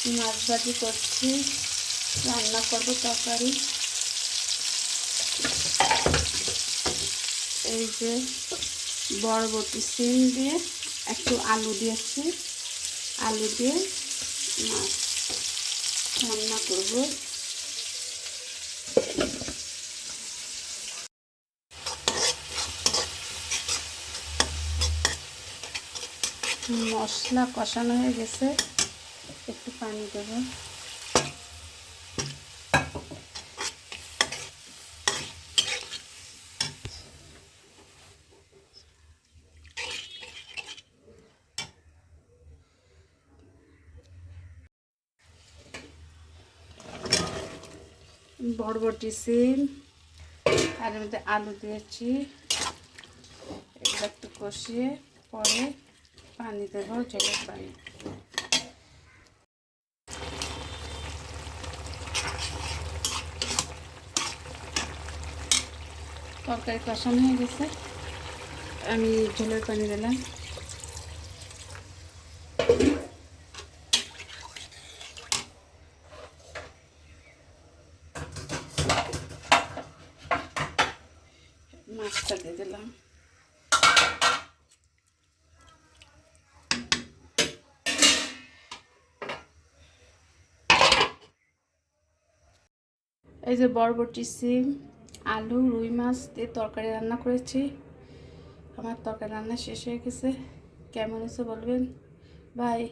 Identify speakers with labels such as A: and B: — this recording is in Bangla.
A: মাছ ভাজি করছি, রান্না করব তরকারি। এই যে বরবটি সিম দিয়ে একটু আলু দিয়েছি, আলু দিয়ে মাছ রান্না করব। মশলা কষানো হয়ে গেছে, একটু পানি দেব। বরবটি সিম আর এর মধ্যে আলু দিয়েছি, এগুলো একটু কষিয়ে পরে পানি দেব, ঝোলের পানি। তরকারি কষানো হয়ে গেছে, আমি ঝোলের পানি দিলাম। মাছটা দিয়ে দিলাম। এই যে বরবটি সিম, আলু, রুই মাছ দিয়ে তরকারি রান্না করেছি। আমার তরকারি রান্না শেষ হয়ে গেছে। কেমন হয়েছে বলবেন। বাই।